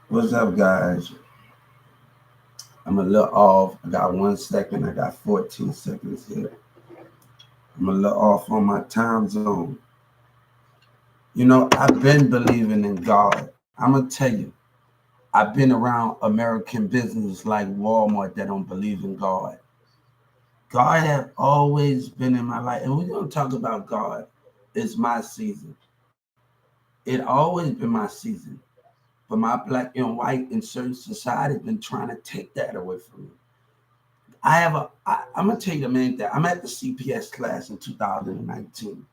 What's up, guys? I'm a little off. I got 1 second. I got 14 seconds here. I'm a little off on my time zone. I've been believing in God. I'm going to tell you, I've been around American business like Walmart that don't believe in God. God has always been in my life. And we're going to talk about God. It's my season. It always been my season. But my black and white in certain society been trying to take that away from me. I'm gonna tell you the main thing. I'm at the CPS class in 2019,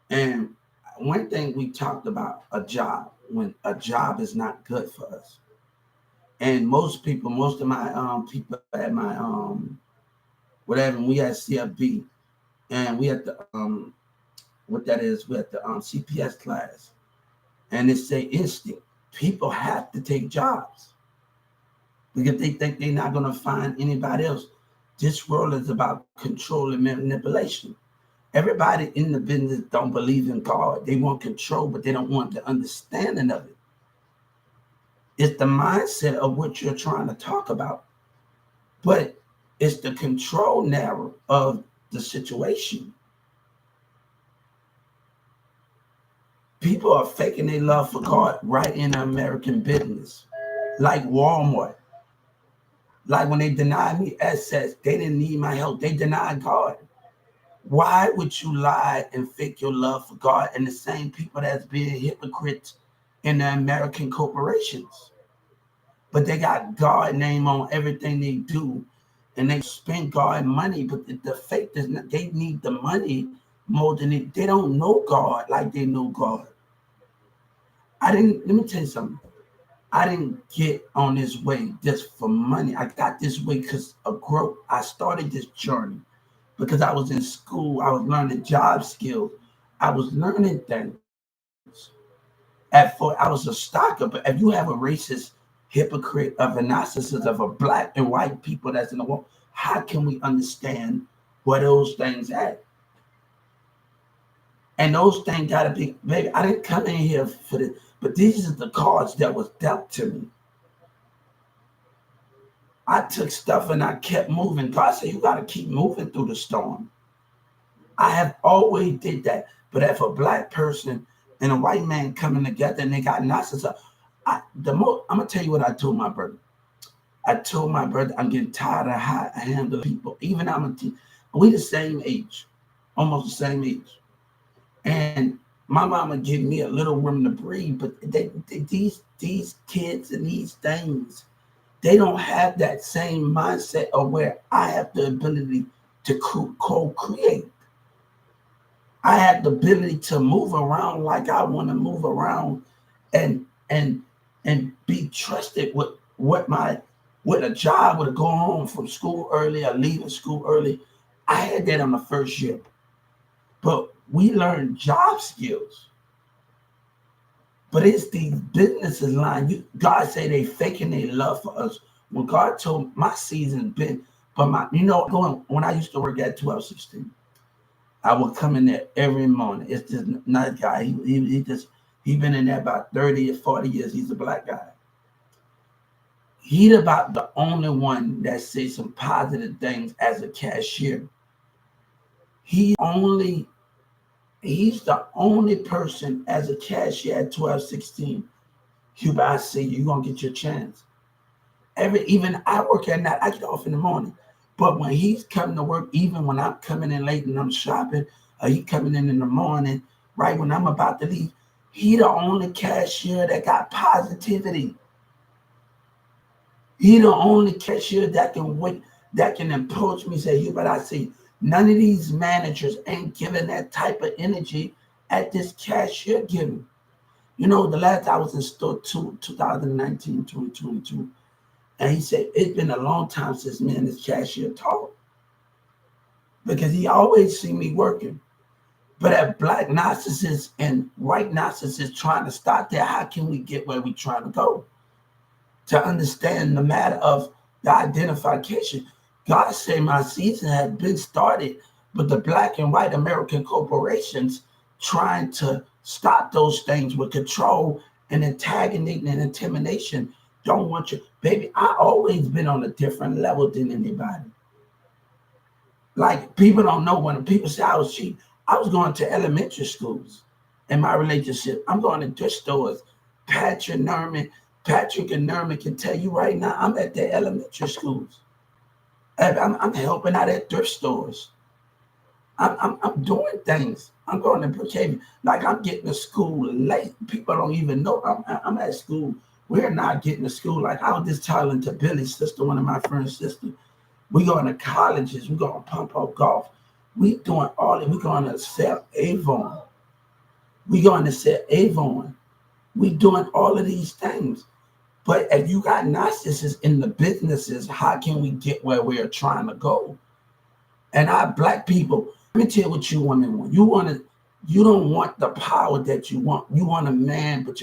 and one thing we talked about a job when a job is not good for us. And most of my people at my whatever, we at CFB and we at the what that is, we at the CPS class, and it say instinct. People have to take jobs because they think they're not gonna find anybody else. This world is about control and manipulation. Everybody in the business don't believe in God. They want control, but they don't want the understanding of it. It's the mindset of what you're trying to talk about, but it's the control narrow of the situation. People are faking their love for God right in American business, like Walmart. Like when they denied me access, they didn't need my help. They denied God. Why would you lie and fake your love for God and the same people that's being hypocrites in the American corporations? But they got God name on everything they do, and they spend God money. But the fake does not. They need the money more than it. They don't know God like they know God. Let me tell you something. I didn't get on this way just for money. I got this way because of growth. I started this journey because I was in school. I was learning job skills. I was learning things. I was a stalker, but if you have a racist hypocrite of a narcissist of a black and white people that's in the world, how can we understand where those things at? And those things gotta be, baby. I didn't come in here for this, but these are the cards that was dealt to me. I took stuff and I kept moving. God said, you got to keep moving through the storm. I have always did that. But if a black person and a white man coming together and they got narcissism, I'm going to tell you what I told my brother. I told my brother, I'm getting tired of how I handle people. Even we the same age, almost the same age. And my mama gave me a little room to breathe, but these kids and these things, they don't have that same mindset of where I have the ability to co-create. I have the ability to move around like I want to move around and be trusted with with a job, with go home from school early or leaving school early. I had that on the first year. But we learned job skills. But it's these businesses line. God say they faking their love for us. When God told my season been, but going when I used to work at 1216, I would come in there every morning. It's this nice guy. He been in there about 30 or 40 years. He's a black guy. He's about the only one that says some positive things as a cashier. He's the only person as a cashier at 1216. Cuba, I see you. You're gonna get your chance. Even I work at night, I get off in the morning. But when he's coming to work, even when I'm coming in late and I'm shopping, or he coming in the morning, right when I'm about to leave, he the only cashier that got positivity. He the only cashier that can wait, that can approach me and say, but I see none of these managers ain't giving that type of energy at this cashier giving. The last I was in store 2019, 2022, and he said, it's been a long time since me and this cashier talked. Because he always see me working. But at black narcissists and white narcissists trying to start there, how can we get where we trying to go? To understand the matter of the identification. God said my season had been started, but the black and white American corporations trying to stop those things with control and antagonism and intimidation don't want you. Baby, I always been on a different level than anybody. Like, people don't know when people say I was cheap. I was going to elementary schools in my relationship. I'm going to thrift stores. Patrick and Nerman can tell you right now, I'm at the elementary schools. I'm helping out at thrift stores. I'm doing things. I'm going to Brookhaven. Like, I'm getting to school late. People don't even know I'm at school. We're not getting to school. Like, I was just telling to Billy's sister, one of my friend's sisters, we going to colleges. We going to pump up golf. We doing all that. We going to sell Avon. We going to sell Avon. We doing all of these things. But if you got narcissists in the businesses, how can we get where we're trying to go? And our Black people, let me tell you what you women want. You don't want the power that you want. You want a man, but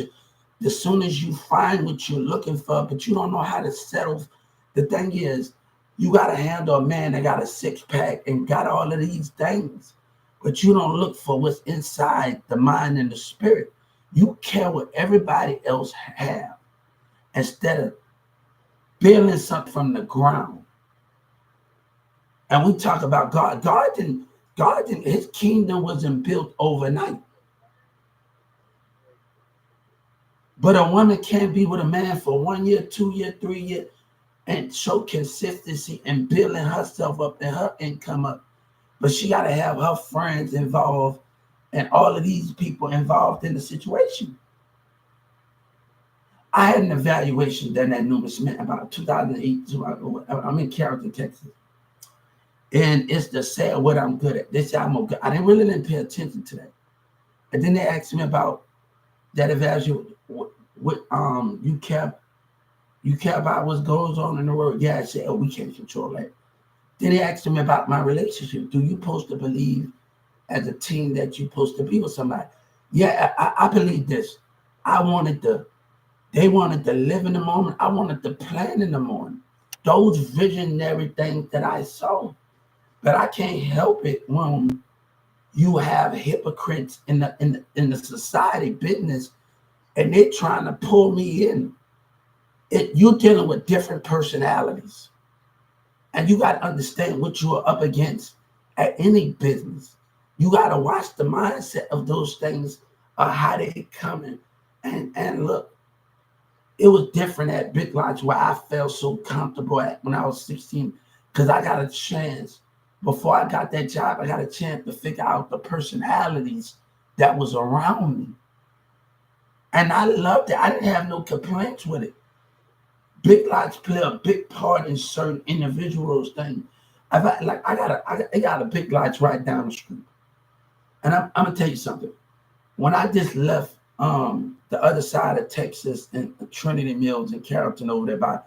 as soon as you find what you're looking for, but you don't know how to settle. The thing is, you got to handle a man that got a six-pack and got all of these things, but you don't look for what's inside the mind and the spirit. You care what everybody else have instead of building something from the ground. And we talk about God. God didn't, his kingdom wasn't built overnight. But a woman can't be with a man for 1 year, 2 years, 3 years, and show consistency in building herself up and her income up. But she got to have her friends involved and all of these people involved in the situation. I had an evaluation done at Newman Smith about 2008. I'm in Carrollton, Texas. And it's to say what I'm good at. They say I didn't pay attention to that. And then they asked me about that evaluation. What you care about what goes on in the world? Yeah, I said, oh, we can't control that. Then they asked me about my relationship. Do you supposed to believe as a team that you're supposed to be with somebody? Yeah, I believe this. They wanted to live in the moment. I wanted to plan in the morning. Those visionary things that I saw. But I can't help it when you have hypocrites in the society business and they're trying to pull me in. You're dealing with different personalities. And you got to understand what you are up against at any business. You got to watch the mindset of those things, how they coming. And look, it was different at Big Lots where I felt so comfortable at when I was 16 because I got a chance. Before I got that job, I got a chance to figure out the personalities that was around me. And I loved it. I didn't have no complaints with it. Big Lots play a big part in certain individuals' things. I got a Big Lots right down the street. And I'm gonna tell you something. When I just left the other side of Texas and Trinity Mills in Carrollton over there,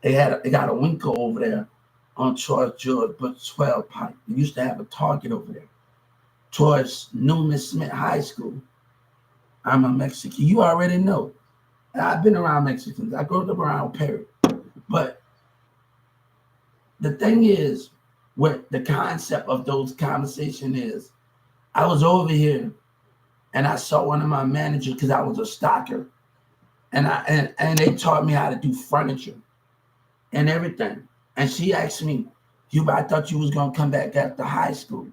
they got a Winco over there on George but 12 Pike. They used to have a Target over there towards Newman Smith High School. I'm a Mexican. You already know. I've been around Mexicans. I grew up around Perry. But the thing is, what the concept of those conversations is, I was over here and I saw one of my managers because I was a stocker. And they taught me how to do furniture and everything. And she asked me, I thought you was going to come back after high school.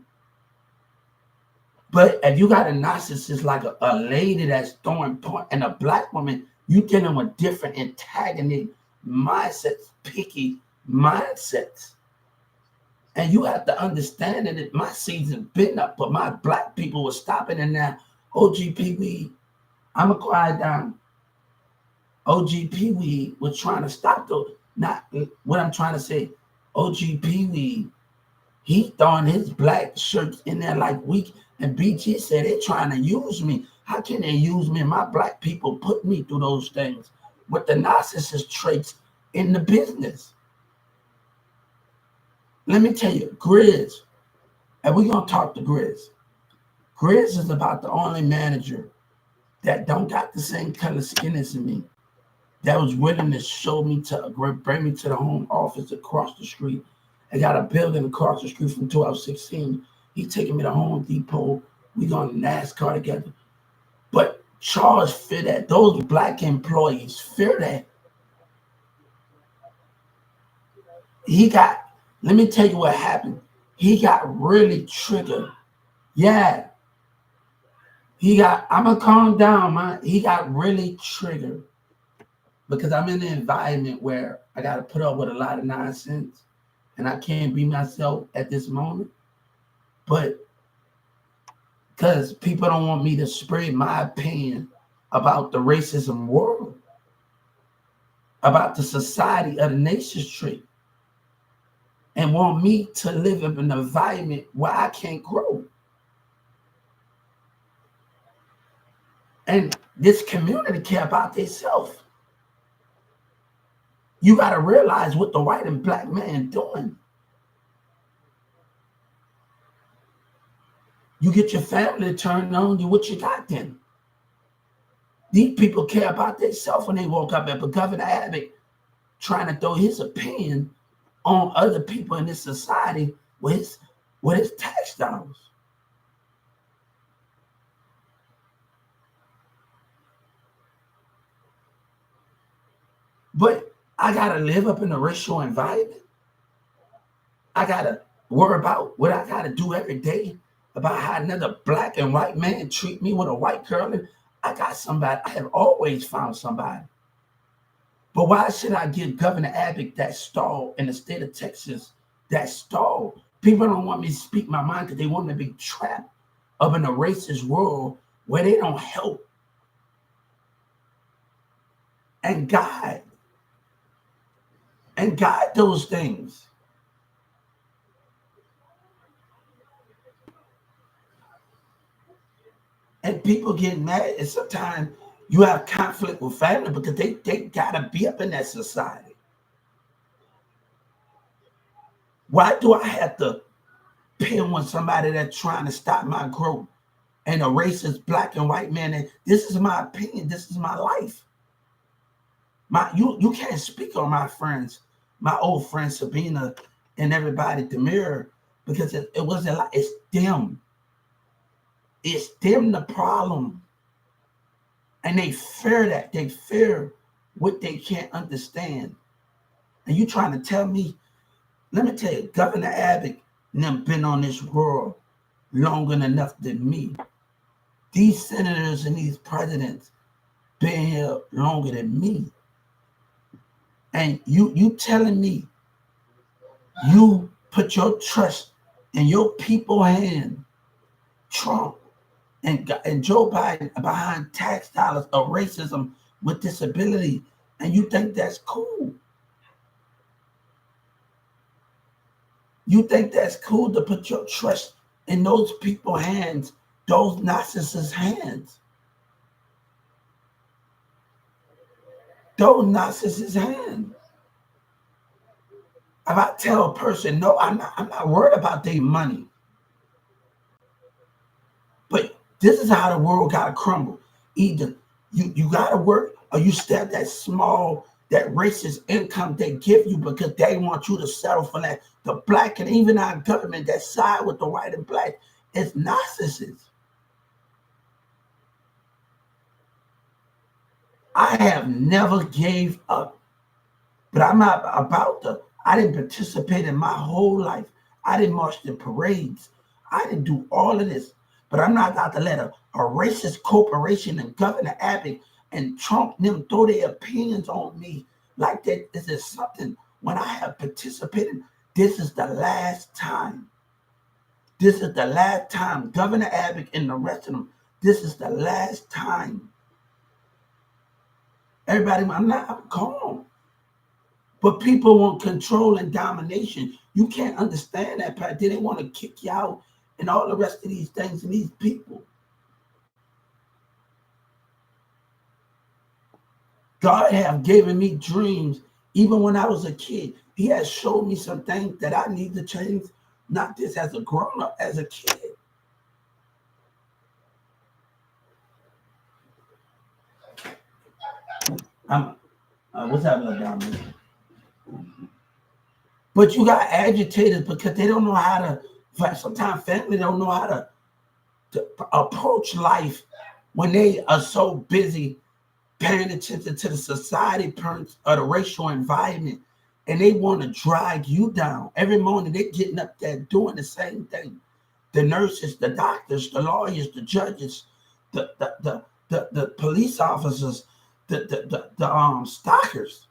But if you got a narcissist like a lady that's throwing point and a Black woman, you're dealing with different antagonistic mindsets, picky mindsets. And you have to understand that my season been up, but my Black people were stopping it now. OGP I'm going to quiet down. OGP was trying to stop those. Not what I'm trying to say. OGP he throwing his black shirts in there like weak. And BG said they're trying to use me. How can they use me? My Black people put me through those things with the narcissist traits in the business. Let me tell you, Grizz, and we're going to talk to Grizz. Grizz is about the only manager that don't got the same color skin as me, that was willing to show me bring me to the home office across the street. I got a building across the street from 1216. He taking me to Home Depot. We going to NASCAR together. But Charles fear that. Those black employees fear that. Let me tell you what happened. He got really triggered. Yeah. I'm going to calm down, man. He got really triggered because I'm in an environment where I got to put up with a lot of nonsense and I can't be myself at this moment. But because people don't want me to spread my opinion about the racism world, about the society of the nation's trait, and want me to live in an environment where I can't grow. And this community care about themselves. You got to realize what the white and black man doing. You get your family turned on you, what you got then? These people care about themselves when they woke up. But Governor Abbott trying to throw his opinion on other people in this society with his tax dollars. But I got to live up in a racial environment. I got to worry about what I got to do every day about how another black and white man treat me with a white girl. And I got somebody. I have always found somebody. But why should I give Governor Abbott that stall in the state of Texas, that stall? People don't want me to speak my mind because they want me to be trapped up in a racist world where they don't help and guide those things. And people get mad, and sometimes you have conflict with family because they gotta be up in that society. Why do I have to pin with somebody that's trying to stop my growth and a racist black and white man? And this is my opinion. This is my life. You can't speak on my friends, my old friend Sabina and everybody, Demir, because it wasn't like it's them. It's them the problem. And they fear that. They fear what they can't understand. And you trying to tell me, let me tell you, Governor Abbott them been on this world longer enough than me. These senators and these presidents been here longer than me. And you telling me you put your trust in your people's hand, Trump and Joe Biden, behind tax dollars of racism with disability, and you think that's cool? You think that's cool to put your trust in those people's hands, those narcissists' hands? Those narcissists' hands. If I tell a person, no, I'm not worried about their money. But this is how the world got to crumble. Either you got to work or you stay at that small, that racist income they give you because they want you to settle for that. The black and even our government that side with the white and black is narcissists. I have never gave up, but I'm not about to. I didn't participate in my whole life. I didn't march in parades. I didn't do all of this. But I'm not about to let a racist corporation and Governor Abbott and Trump them throw their opinions on me like that. This is something when I have participated. This is the last time. This is the last time. Governor Abbott and the rest of them. This is the last time. Everybody, I'm calm. But people want control and domination. You can't understand that part. They didn't want to kick you out and all the rest of these things and these people. God have given me dreams even when I was a kid. He has showed me some things that I need to change, not just as a grown-up, as a kid. What's happening down there? But you got agitators because they don't know how to, sometimes family don't know how to approach life when they are so busy paying attention to the society parents of the racial environment, and they want to drag you down. Every morning they're getting up there doing the same thing. The nurses, the doctors, the lawyers, the judges, the police officers, the stalkers.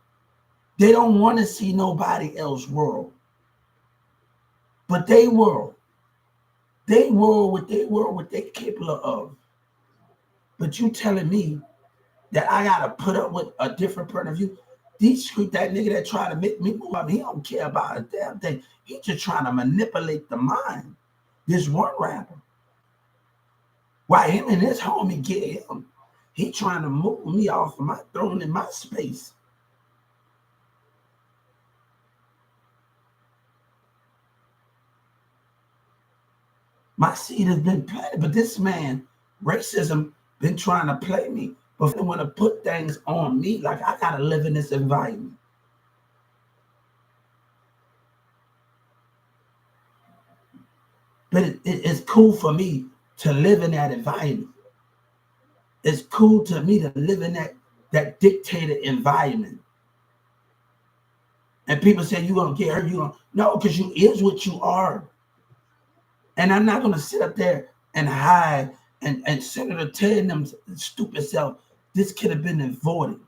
They don't want to see nobody else's world. But they world what they're capable of. But you telling me that I gotta put up with a different point of view? These street that nigga that try to make me move up, he don't care about a damn thing. He just trying to manipulate the mind. This one rapper. Why him and his homie get him? He trying to move me off of my throne in my space. My seed has been planted, but this man, racism, been trying to play me. But they want to put things on me like I gotta live in this environment. But it's cool for me to live in that environment. It's cool to me to live in that dictated environment. And people say you're gonna get hurt, no, because you is what you are. And I'm not gonna sit up there and hide and Senator telling them stupid self, this could have been avoided.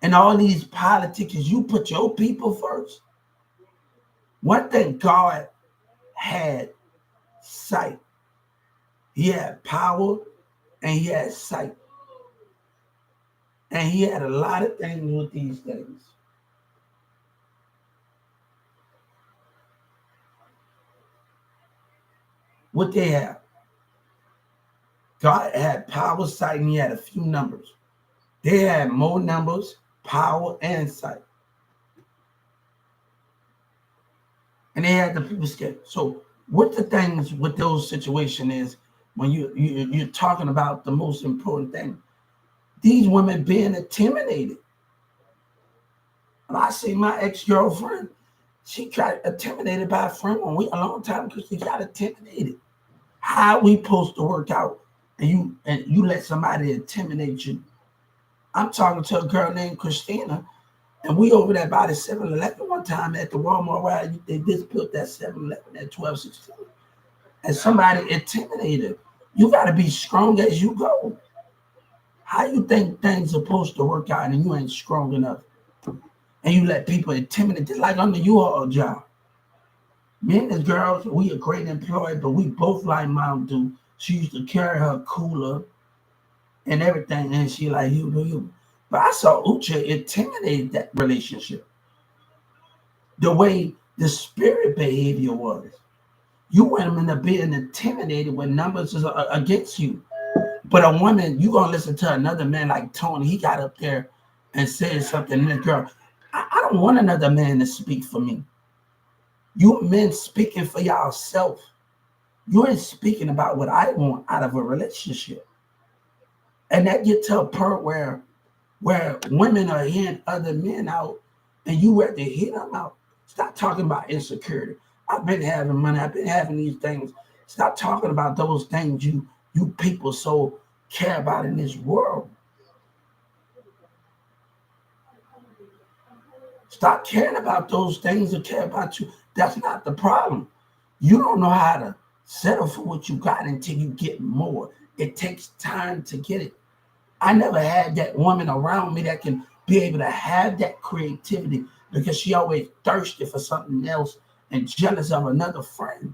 And all these politicians, you put your people first. One thing God had sight. He had power and he had sight. And he had a lot of things with these things. What they have? God had power, sight, and he had a few numbers. They had more numbers, power, and sight. And they had the people scared. So what the things with those situations is, when you're talking about the most important thing, these women being intimidated. And I see my ex-girlfriend, she got intimidated by a friend a long time because she got intimidated. How we supposed to work out and you let somebody intimidate you? I'm talking to a girl named Christina, and we over there by the 7-Eleven one time at the Walmart where they just built that 7-Eleven at 1216. And somebody intimidated. You got to be strong as you go. How you think things are supposed to work out and you ain't strong enough? And you let people intimidate, just like on the U-Haul job. Me and this girl, we a great employee, but we both like Mom do. She used to carry her cooler and everything, and she like, you. But I saw Uche intimidate that relationship. The way the spirit behavior was. You want them to be intimidated when numbers is against you. But a woman, you gonna listen to another man like Tony, he got up there and said something, and this girl, I don't want another man to speak for me. You men speaking for yourself. You ain't speaking about what I want out of a relationship. And that get to a point where women are hearing other men out and you have to hear them out. Stop talking about insecurity. I've been having money. I've been having these things. Stop talking about those things you people so care about in this world. Stop caring about those things that care about you. That's not the problem. You don't know how to settle for what you got until you get more. It takes time to get it. I never had that woman around me that can be able to have that creativity because she always thirsty for something else and jealous of another friend.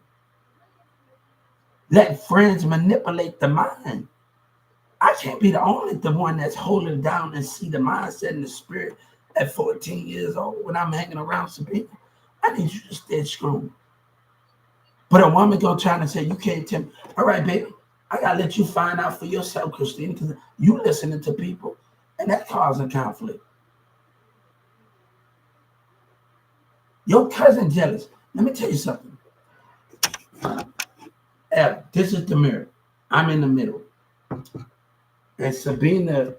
Let friends manipulate the mind. I can't be the one that's holding down and see the mindset and the spirit at 14 years old when I'm hanging around some people. I need you to stay strong. But a woman gonna try to say, you can't tell me, all right, baby, I gotta let you find out for yourself, Christine, because you listening to people and that causing conflict. Your cousin jealous. Let me tell you something. This is the mirror. I'm in the middle. And Sabina's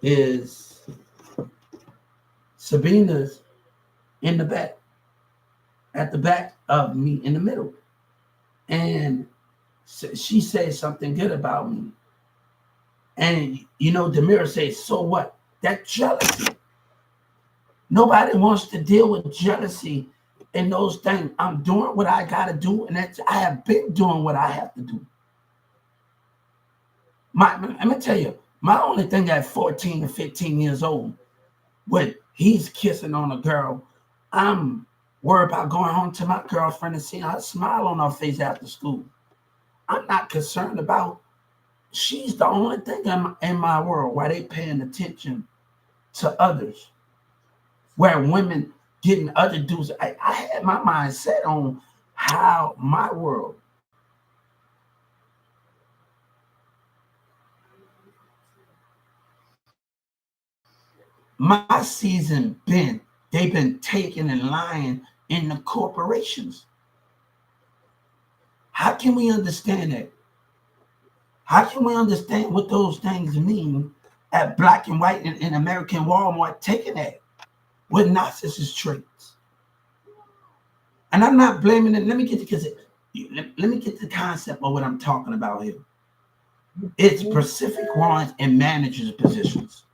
in the back, at the back of me in the middle. And she said something good about me. And you know, Demira says, so what? That jealousy. Nobody wants to deal with jealousy and those things. I'm doing what I gotta do, and that's I have been doing what I have to do. Let me tell you, my only thing at 14 and 15 years old, when he's kissing on a girl, I'm worried about going home to my girlfriend and seeing her smile on her face after school. I'm not concerned about, she's the only thing in my world why they paying attention to others. Where women getting other dudes, I had my mind set on how my world. My season they've been taking and lying in the corporations. How can we understand that? How can we understand what those things mean at black and white in American Walmart taking that with narcissist traits? And I'm not blaming it. Let me get the concept of what I'm talking about here. It's Pacific Rise and managers positions.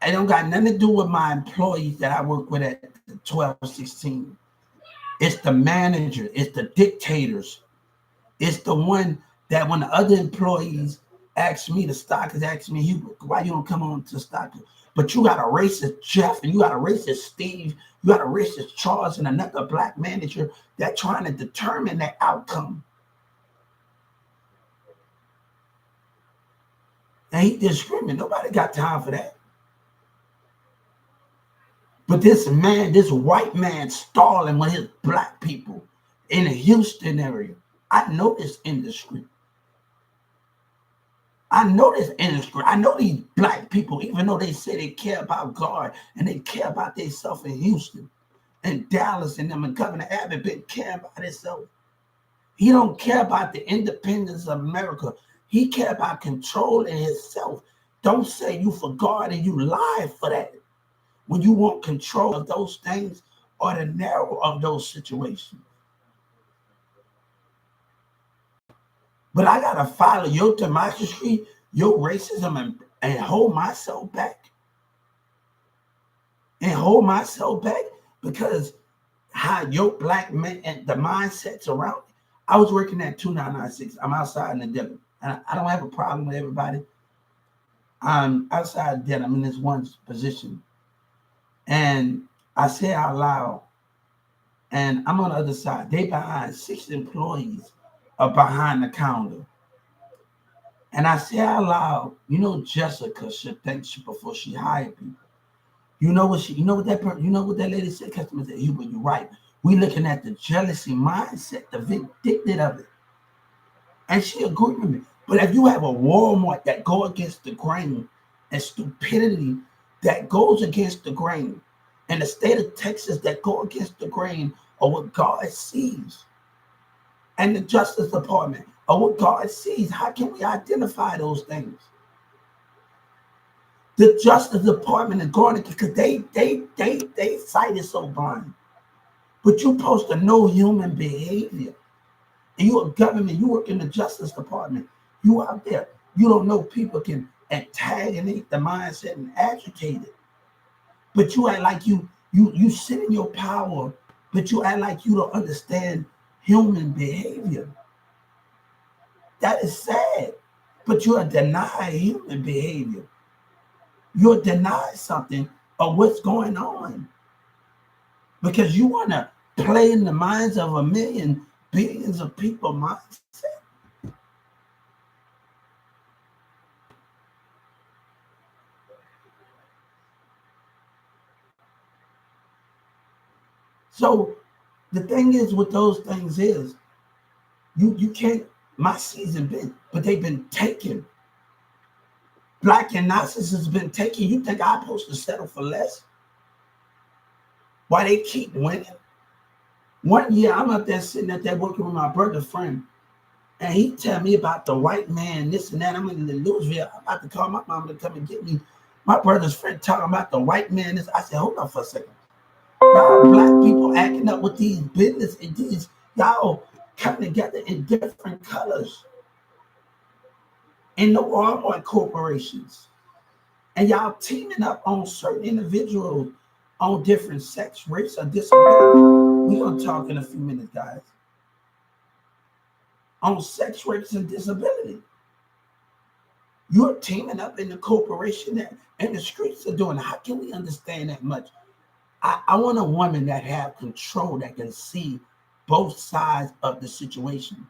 It don't got nothing to do with my employees that I work with at 12, 16. It's the manager, it's the dictators. It's the one that when the other employees ask me, the stockers ask me, why you don't come on to stock? But you got a racist Jeff and you got a racist Steve, you got a racist Charles and another black manager that trying to determine that outcome. And he just screaming, nobody got time for that. But this white man stalling with his black people in the Houston area. I know this industry. I know this industry. I know these black people, even though they say they care about God and they care about themselves in Houston and Dallas and them and Governor Abbott been caring about himself. He don't care about the independence of America. He care about controlling himself. Don't say you for God and you lie for that. When you want control of those things or the narrow of those situations. But I got to follow your democracy, your racism, and hold myself back. And hold myself back because how your black men and the mindsets around me. I was working at 2996. I'm outside in the dealer. And I don't have a problem with everybody. I'm outside dealer. I'm in this one position. And I say out loud, and I'm on the other side. They behind 6 employees are behind the counter. And I say out loud, you know, Jessica should think before she hired people. You know what that lady said, customer said, Hubert, you're right. We looking at the jealousy mindset, the vindictive of it. And she agreed with me. But if you have a Walmart that go against the grain and stupidity that goes against the grain, and the state of Texas that go against the grain of what God sees, and the Justice Department of what God sees, how can we identify those things? The Justice Department is going to, because they sight is so blind. But you're supposed to know human behavior. And you're a government, you work in the Justice Department, you out there, you don't know people can antagonate the mindset and agitate it. But you act like you sit in your power, but you act like you don't understand human behavior. That is sad. But you are denying human behavior. You're denying something of what's going on. Because you want to play in the minds of a million, billions of people mindset. So the thing is with those things is, you can't, my season been, but they've been taken. Black and narcissists has been taken. You think I'm supposed to settle for less? Why they keep winning? One year I'm up there sitting up there working with my brother friend, and he tell me about the white man, this and that. I'm in Louisville. I'm about to call my mom to come and get me. My brother's friend talking about the white man. This. I said, hold on for a second. Y'all black people acting up with these business and these y'all coming together in different colors, in the Walmart corporations, and y'all teaming up on certain individuals on different sex, race, or disability. We're going to talk in a few minutes, guys. On sex, race, and disability. You're teaming up in the corporation and the streets are doing. How can we understand that much? I want a woman that have control, that can see both sides of the situation.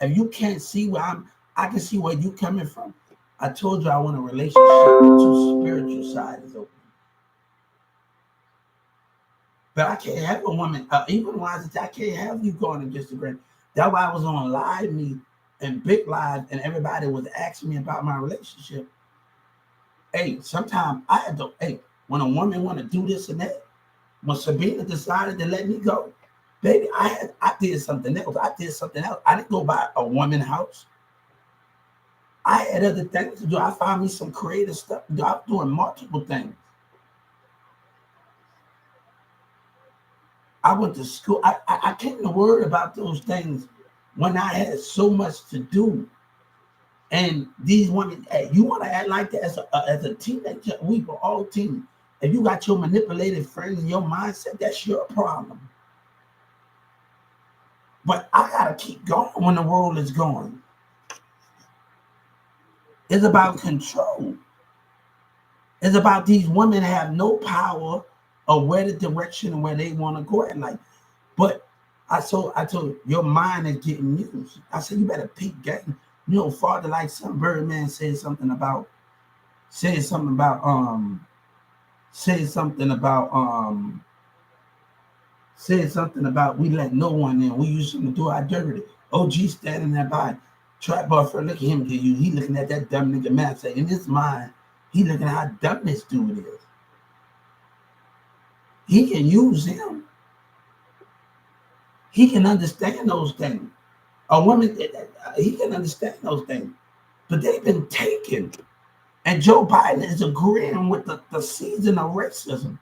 If you can't see where I can see where you coming from. I told you I want a relationship with two spiritual sides open. But I can't have a woman, even when I can't have you going against the grain. That's why I was on Live Me and Big Live, and everybody was asking me about my relationship. Hey, sometimes I had to, when a woman want to do this and that, when Sabina decided to let me go, baby, I did something else. I didn't go buy a woman's house. I had other things to do. I found me some creative stuff. I was doing multiple things. I went to school. I couldn't worry about those things when I had so much to do. And these women, hey, you want to act like that as a teenager? We were all teens. If you got your manipulated friends in your mindset, that's your problem. But I got to keep going when the world is going. It's about control. It's about these women have no power of where the direction and where they want to go at life. But I told you, your mind is getting used. I said, you better peep game. You know, Father, like some Birdman said something about we let no one in. We used to do our dirty. OG standing there by. Trap Buffer, look at him get you. He looking at that dumb nigga man say, in his mind, he looking at how dumb this dude is. He can use him. He can understand those things. A woman, he can understand those things. But they've been taken. And Joe Biden is agreeing with the season of racism.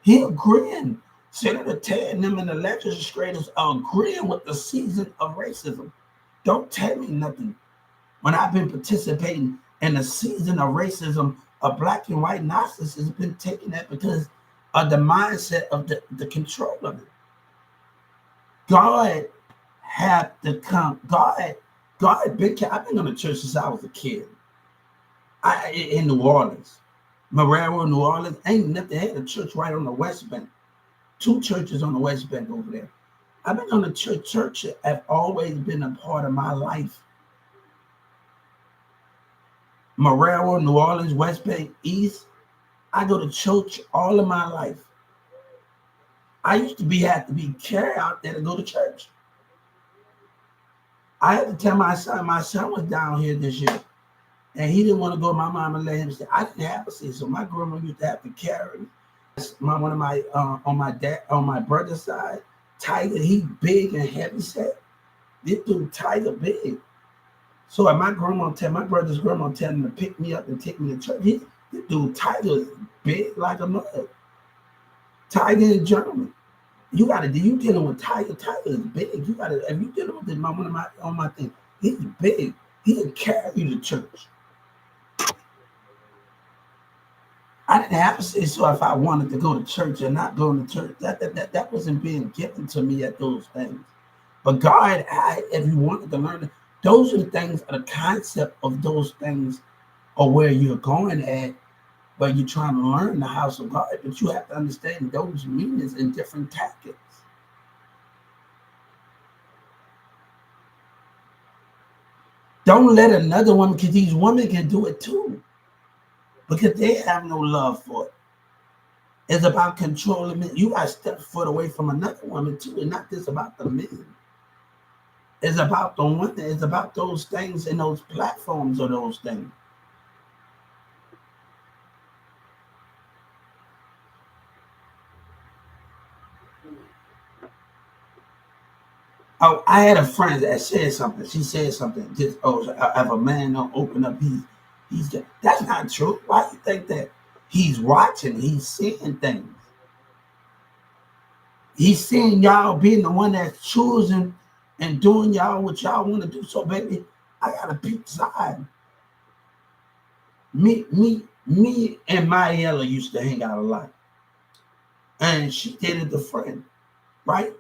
He agreeing. Senator Ted and them and the legislators are agreeing with the season of racism. Don't tell me nothing. When I've been participating in the season of racism, of black and white narcissists has been taking that because of the mindset of the control of it. God had to come. God, I've been going to church since I was a kid. In New Orleans, Marrero, New Orleans, ain't nothing. They had a church right on the West Bank. 2 churches on the West Bank over there. I've been on the church. Church have always been a part of my life. Marrero, New Orleans, West Bank, East. I go to church all of my life. I used to have to be carried out there to go to church. I had to tell my son was down here this year, and he didn't want to go. My mama let him stay. I didn't have a seat, so my grandma used to have to carry me. One of my on my brother's side. Tiger, he big and heavy set. This dude Tiger big. So if my brother's grandma tell him to pick me up and take me to church, this dude Tiger is big like a mug. Tiger in Germany. You dealing with Tiger. Tiger is big. If you dealing with on my thing, he's big. He can carry you to church. I didn't have to say so if I wanted to go to church or not going to church. That wasn't being given to me at those things. But God, if you wanted to learn it, those are the things, the concept of those things are where you're going at, but you're trying to learn the house of God. But you have to understand those meanings in different tactics. Don't let another woman, because these women can do it too. Because they have no love for it. It's about controlling men. You got to step foot away from another woman too, and not just about the men. It's about the women. It's about those things and those platforms or those things. Oh, I had a friend that said something. She said something. Just if a man don't open up, that's not true. Why do you think that? He's watching. He's seeing things. He's seeing y'all being the one that's choosing and doing y'all what y'all want to do. So, baby, I got a peep side. Me and Mayella used to hang out a lot. And she dated the friend, right?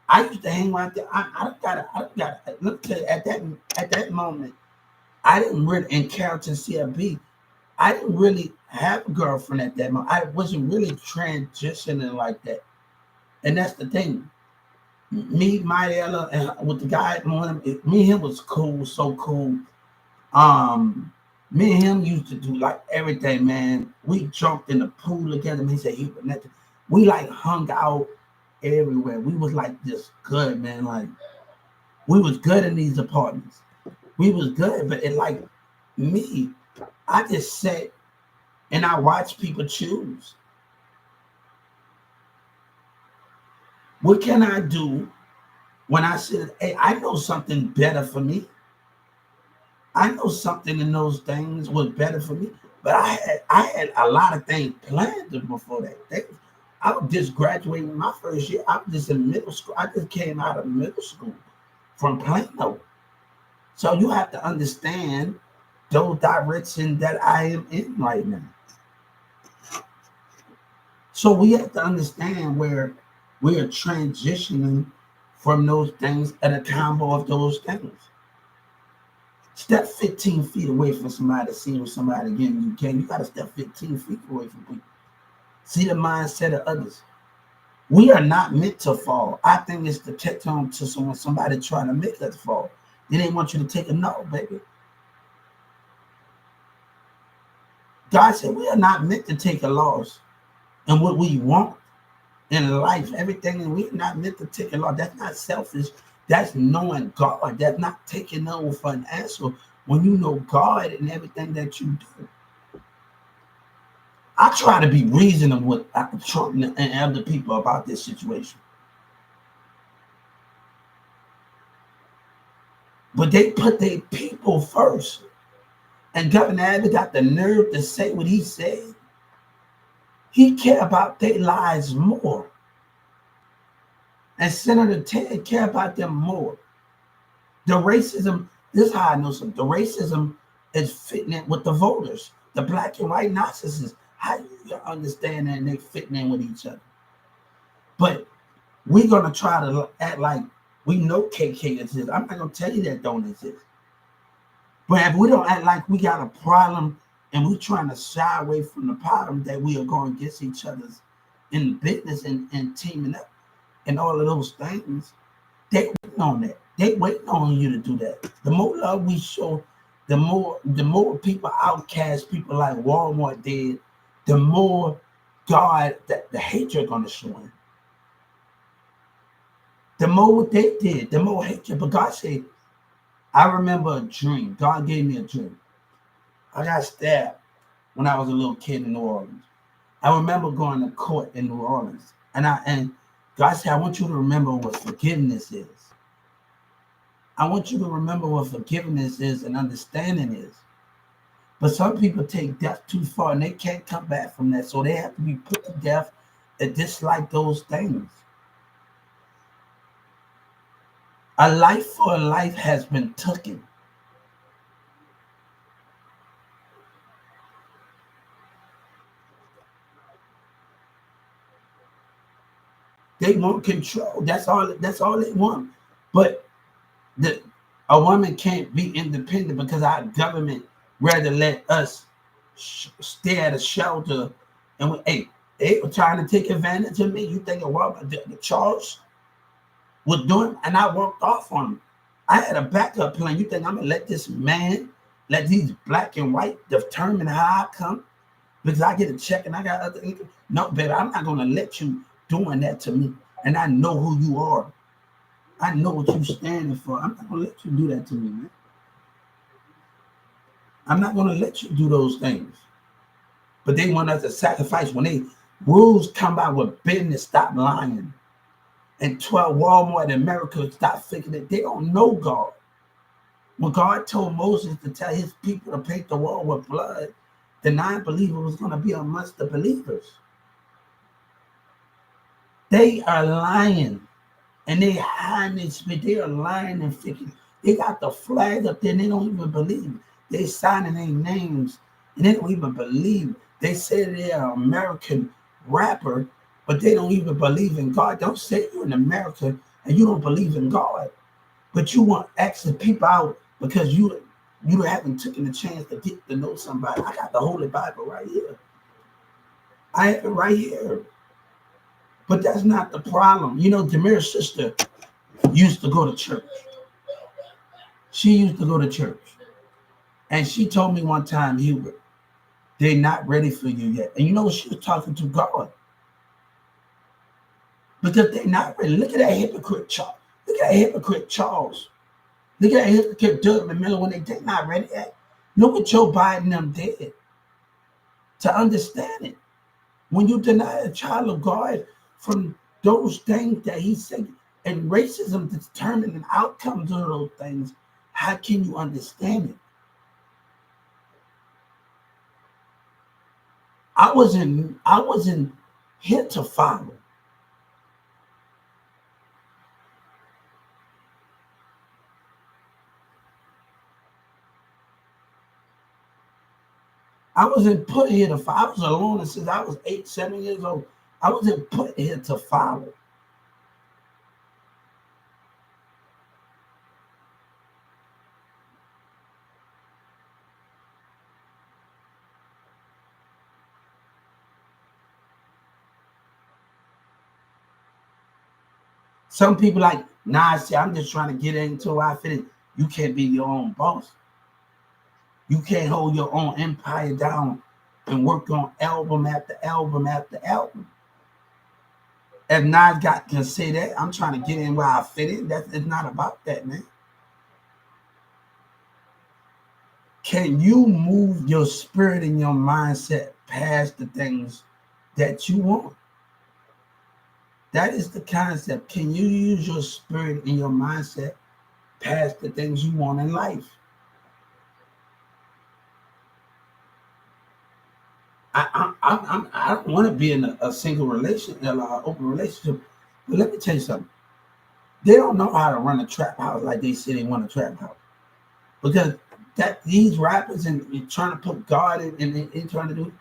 I used to hang out there. I got let me tell you, at that moment, I didn't really in Carrollton CFB, I didn't really have a girlfriend at that moment. I wasn't really transitioning like that. And that's the thing. Me, Mayella, and with the guy, me and him was cool, so cool. Um, Me and him used to do like everything, man. We jumped in the pool together. He said he would nothing. We like hung out everywhere. We was like just good, man. Like we was good in these apartments. We was good, but it like me, I just sat and I watched people choose. What can I do when I said, hey, I know something better for me? I know something in those things was better for me, but I had a lot of things planned before that. I was just graduating my first year. I was just in middle school. I just came out of middle school from Plano. So you have to understand those direction that I am in right now. So we have to understand where we are transitioning from those things and a combo of those things. Step 15 feet away from somebody, seeing somebody again. You got to step 15 feet away from people. See the mindset of others. We are not meant to fall. I think it's to catch on to somebody trying to make us fall. They didn't want you to take a no, baby. God said we are not meant to take a loss. And what we want in life, everything, and we're not meant to take a loss. That's not selfish. That's knowing God. That's not taking no for an answer when you know God and everything that you do. I try to be reasonable with Trump and other people about this situation. But they put their people first. And Governor Abbott got the nerve to say what he said. He care about their lives more. And Senator Ted care about them more. The racism, this is how I know something. The racism is fitting in with the voters, the black and white narcissists. How do you understand that they fitting in with each other? But we're going to try to act like we know KK exists. I'm not going to tell you that don't exist. But if we don't act like we got a problem and we're trying to shy away from the problem that we are going against each other's in business and teaming up and all of those things, they waiting on that. They waiting on you to do that. The more love we show, the more people outcast people like Walmart did, the more God that the hatred gonna show him. The more what they did, the more hatred. But God said, I remember a dream. God gave me a dream. I got stabbed when I was a little kid in New Orleans. I remember going to court in New Orleans. And God said, I want you to remember what forgiveness is. I want you to remember what forgiveness is and understanding is. But some people take death too far and they can't come back from that. So they have to be put to death and dislike those things. A life for a life has been taken. They want control. That's all they want. But a woman can't be independent because our government rather let us stay at a shelter. And they were trying to take advantage of me. You think the Charles was doing, and I walked off on him. I had a backup plan. You think I'm gonna let this man, let these black and white determine how I come? Because I get a check and I got other income. No, baby, I'm not gonna let you doing that to me. And I know who you are. I know what you're standing for. I'm not gonna let you do that to me, man. I'm not gonna let you do those things. But they want us to sacrifice when they rules come out with business, stop lying. And 12 Walmart in America stop thinking that they don't know God. When God told Moses to tell his people to paint the wall with blood, the non-believer was going to be amongst the believers. They are lying. And they hiding their spirit. They are lying and thinking. They got the flag up there and they don't even believe. They signing their names And they don't even believe. They say they're an American rapper, but they don't even believe in God. Don't say you're in America and you don't believe in God, but you want to ask the people out because you haven't taken the chance to get to know somebody. I got the Holy Bible right here. I have it right here. But that's not the problem. You know, Demir's sister used to go to church. She used to go to church. And she told me one time, Hubert, they're not ready for you yet. And you know what? She was talking to God. Because they're not ready. Look at that hypocrite Charles. Look at that hypocrite Charles. Look at that hypocrite Doug Miller when they're not ready yet. Look what Joe Biden them did to understand it. When you deny a child of God from those things that he said, and racism determining outcomes of those things, how can you understand it? I wasn't here to follow. I wasn't put here to follow. I was alone since I was 8, 7 years old. I wasn't put here to follow. Some people like, nah, see, I'm just trying to get into where I fit in. You can't be your own boss. You can't hold your own empire down and work on album after album after album. If Nas can say that, I'm trying to get in where I fit in. It's not about that, man. Can you move your spirit and your mindset past the things that you want? That is the concept. Can you use your spirit and your mindset past the things you want in life? I don't want to be in a single relationship, an open relationship. But let me tell you something. They don't know how to run a trap house like they say they want a trap house. Because these rappers and trying to put God in trying to do.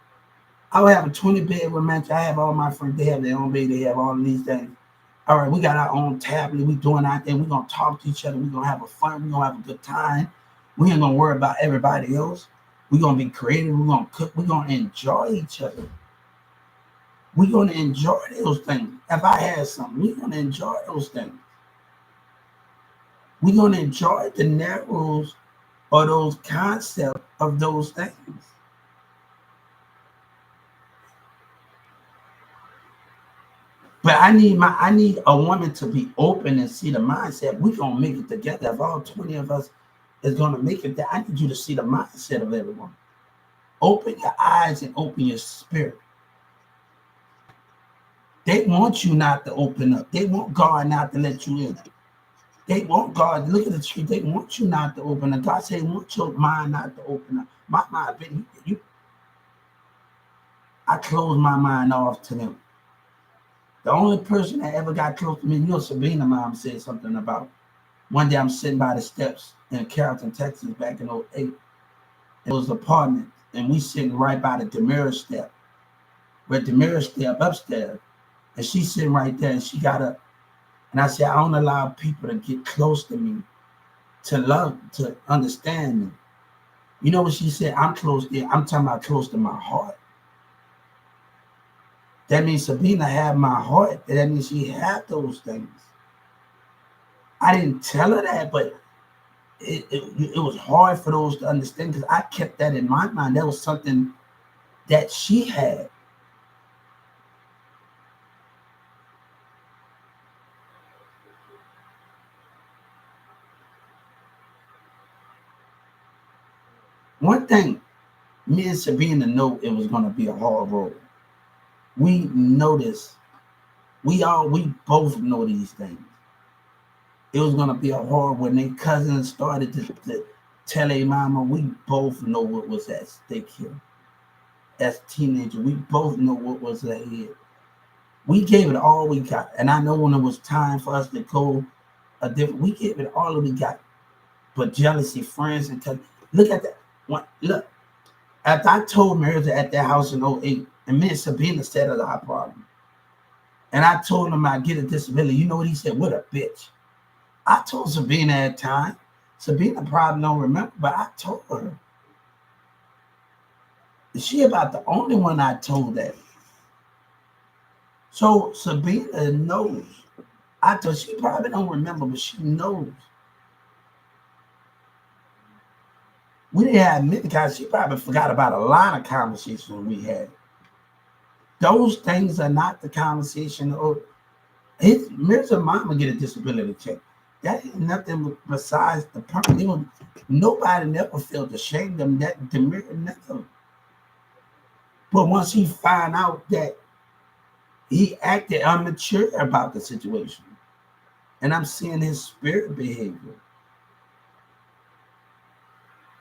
I would have a 20-bedroom mansion. I have all my friends. They have their own bed. They have all of these things. All right, we got our own tablet. We doing our thing. We're going to talk to each other. We're going to have a fun. We're going to have a good time. We ain't going to worry about everybody else. We're going to be creative. We're going to cook. We're going to enjoy each other. We're going to enjoy those things. If I had something, we're going to enjoy those things. We're going to enjoy the narrows or those concepts of those things. But I need a woman to be open and see the mindset. We're gonna make it together. If all 20 of us is gonna make it there, I need you to see the mindset of everyone. Open your eyes and open your spirit. They want you not to open up. They want God not to let you in. They want God. Look at the tree. They want you not to open up. God said, want your mind not to open up. My mind, I close my mind off to them. The only person that ever got close to me, you know, Sabina mom said something about. One day I'm sitting by the steps in Carrollton, Texas, back in 2008. It was an apartment, and we sitting right by the Demira step. Where Demira step upstairs, and she's sitting right there, and she got up. And I said, I don't allow people to get close to me, to love, to understand me. You know what she said? I'm close there. I'm talking about close to my heart. That means Sabina had my heart. That means she had those things. I didn't tell her that, but it was hard for those to understand because I kept that in my mind. That was something that she had. One thing, me and Sabina know it was going to be a hard road. We know this. We both know these things. It was going to be a hard when their cousins started to tell their mama. We both know what was at stake here. As teenagers, we both know what was ahead. We gave it all we got. And I know when it was time for us to go a different, we gave it all we got. But jealousy, friends, and look at that. Look, After I told Mirza at that house in '08, and me and Sabina settled our problem. And I told him I'd get a disability. You know what he said? What a bitch. I told Sabina at the time. Sabina probably don't remember, but I told her. She about the only one I told that. So Sabina knows. I told she probably don't remember, but she knows. We didn't have many guys. She probably forgot about a lot of conversations we had. Those things are not the conversation. Or Mirza mama get a disability check. That ain't nothing besides the problem. Nobody never felt ashamed of that. The Mirza never. But once he found out that he acted immature about the situation, and I'm seeing his spirit behavior,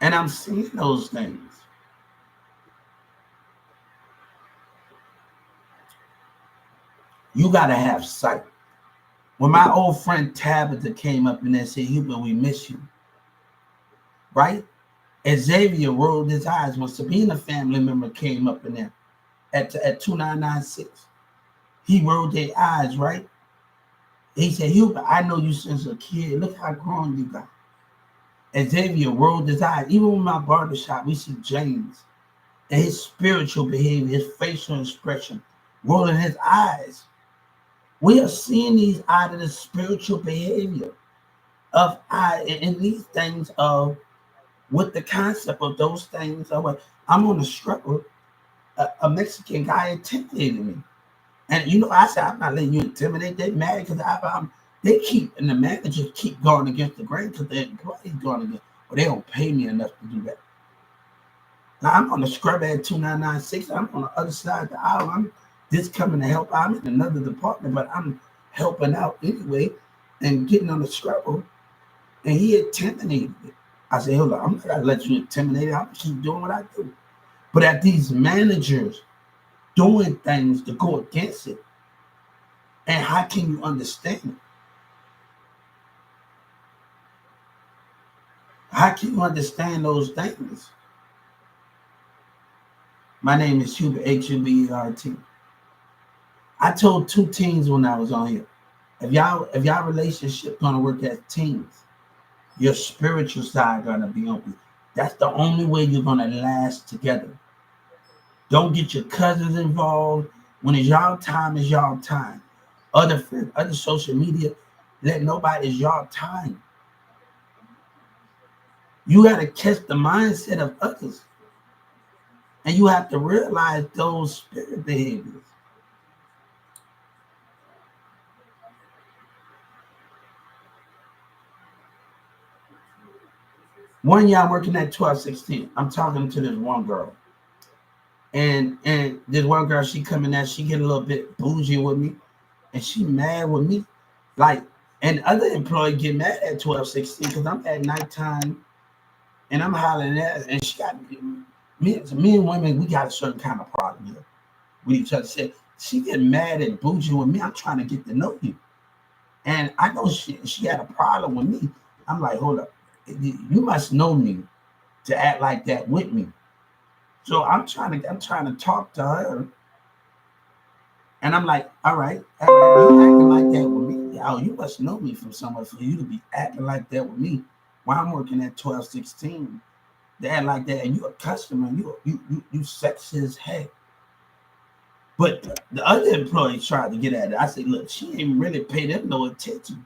and I'm seeing those things. You gotta have sight. When my old friend Tabitha came up in there and said, Hubert, we miss you, right? Xavier rolled his eyes when Sabina family member came up in there at 2996. He rolled their eyes, right? He said, Hubert, I know you since a kid. Look how grown you got. Xavier rolled his eyes. Even in my barbershop, we see James and his spiritual behavior, his facial expression, rolling his eyes. We are seeing these out of the spiritual behavior of and these things of with the concept of those things of what I'm on a struggle. A Mexican guy intimidated me. And you know, I said, I'm not letting you intimidate. They mad because they keep, and the managers keep going against the grain because their employees going against, well, they don't pay me enough to do that. Now I'm on the scrub at 2996. I'm on the other side of the aisle. I'm just coming to help. I'm in another department, but I'm helping out anyway and getting on the scrabble. And he intimidated it. I said, hold on, I'm not gonna let you intimidate it. I'm gonna keep doing what I do. But at these managers doing things to go against it, and how can you understand it? How can you understand those things? My name is Hubert, Hubert. I told 2 teams when I was on here, if y'all relationship gonna work as teams, your spiritual side gonna be open. That's the only way you're gonna last together. Don't get your cousins involved. When it's y'all time, it's y'all time. Other friends, other social media, let nobody, it's y'all time. You gotta catch the mindset of others. And you have to realize those spirit behaviors. One year I'm working at 1216. I'm talking to this one girl. And this one girl, she coming out, she get a little bit bougie with me. And she mad with me. Like, and other employees get mad at 1216 because I'm at nighttime and I'm hollering at her. And she got me and women, we got a certain kind of problem here with each other. She get mad and bougie with me. I'm trying to get to know you. And I know she had a problem with me. I'm like, hold up. You must know me to act like that with me. So I'm trying to talk to her. And I'm like, all right, you acting like that with me. Oh, you must know me from somewhere for you to be acting like that with me while I'm working at 1216. They act like that, and you a customer, you sexy as heck. But the other employees tried to get at it. I said, look, she ain't really pay them no attention.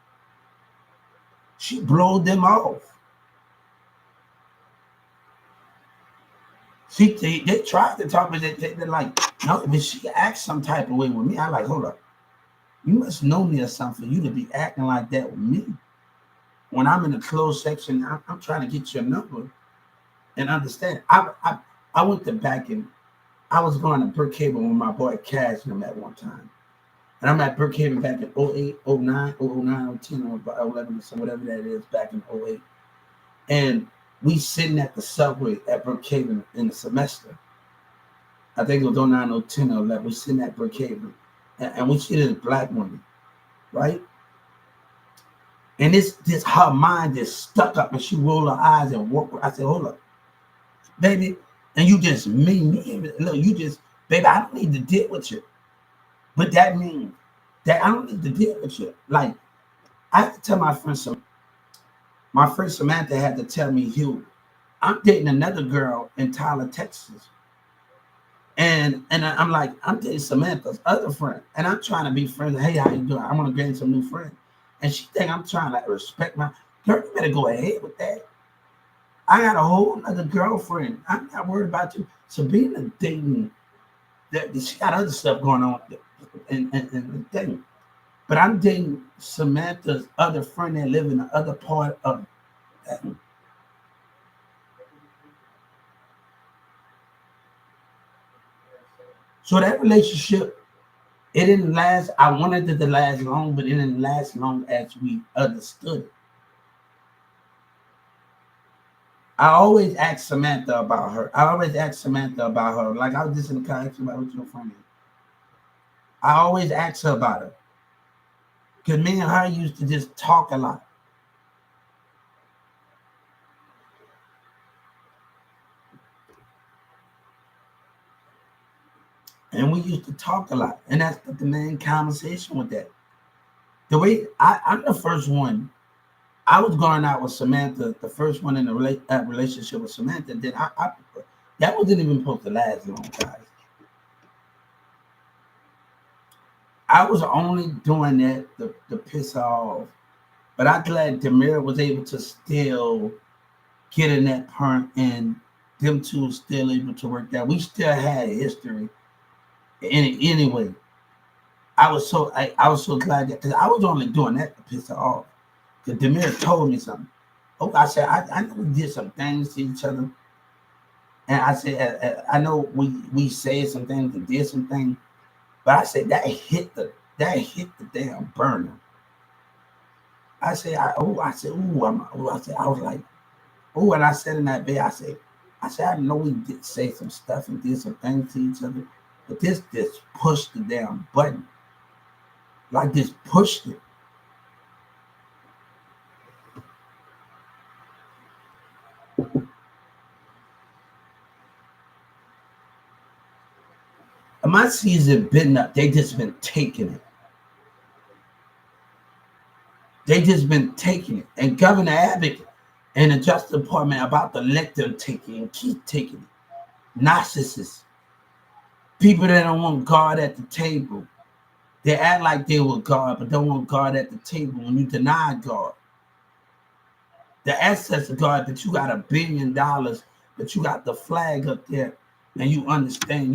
She blowed them off. They tried to talk, but they're like, no, but she acts some type of way with me. I like, hold up. You must know me or something for you to be acting like that with me. When I'm in the closed section, I'm trying to get your number and understand. I went to back and I was going to Brookhaven with my boy Cash and him at one time. And I'm at Brookhaven back in 08, 09, 09, 10, or 11, so whatever that is, back in 08. And we sitting at the subway at Brookhaven in the semester. I think it was 09, 010, or 11. We sitting at Brookhaven. And we see this black woman, right? And this her mind is stuck up and she rolled her eyes and walked. I said, hold up. Baby, And you just mean, look, you just, baby, I don't need to deal with you. But that means that I don't need to deal with you. Like, I have to tell my friend, Samantha had to tell me, Hugh, I'm dating another girl in Tyler, Texas. And I'm like, I'm dating Samantha's other friend. And I'm trying to be friends. Hey, how you doing? I want to gain some new friends. And she think I'm trying to respect my girl. You better go ahead with that. I got a whole other girlfriend. I'm not worried about you. Sabrina dating, she got other stuff going on and the thing. But I'm dating Samantha's other friend that live in the other part of that. So that relationship, it didn't last. I wanted it to last long, but it didn't last long as we understood it. I always ask Samantha about her. Like I was just in the car asking about what your friend is. I always ask her about her. Because me and her used to just talk a lot. And we used to talk a lot. And that's the main conversation with that. The way I'm the first one. I was going out with Samantha, the first one in the relationship with Samantha. Then that wasn't even supposed to last long, guys. I was only doing that to piss her off. But I'm glad Demira was able to still get in that part and them two was still able to work that. We still had history anyway. I was so glad that because I was only doing that to piss her off. Because Demir told me something. Oh, I said, I know we did some things to each other. And I said, I know we said some things and did some things. But I said, that hit the damn burner. I said, I was like, oh, and I said in that bed, I said, I know we did say some stuff and did some things to each other, but this pushed the damn button. Like this pushed it. And my season been up. They just been taking it. And Governor Abbott and the Justice Department about to let them take it and keep taking it. Narcissists. People that don't want God at the table. They act like they were God, but don't want God at the table when you deny God. The access of God, that you got $1 billion, but you got the flag up there, and you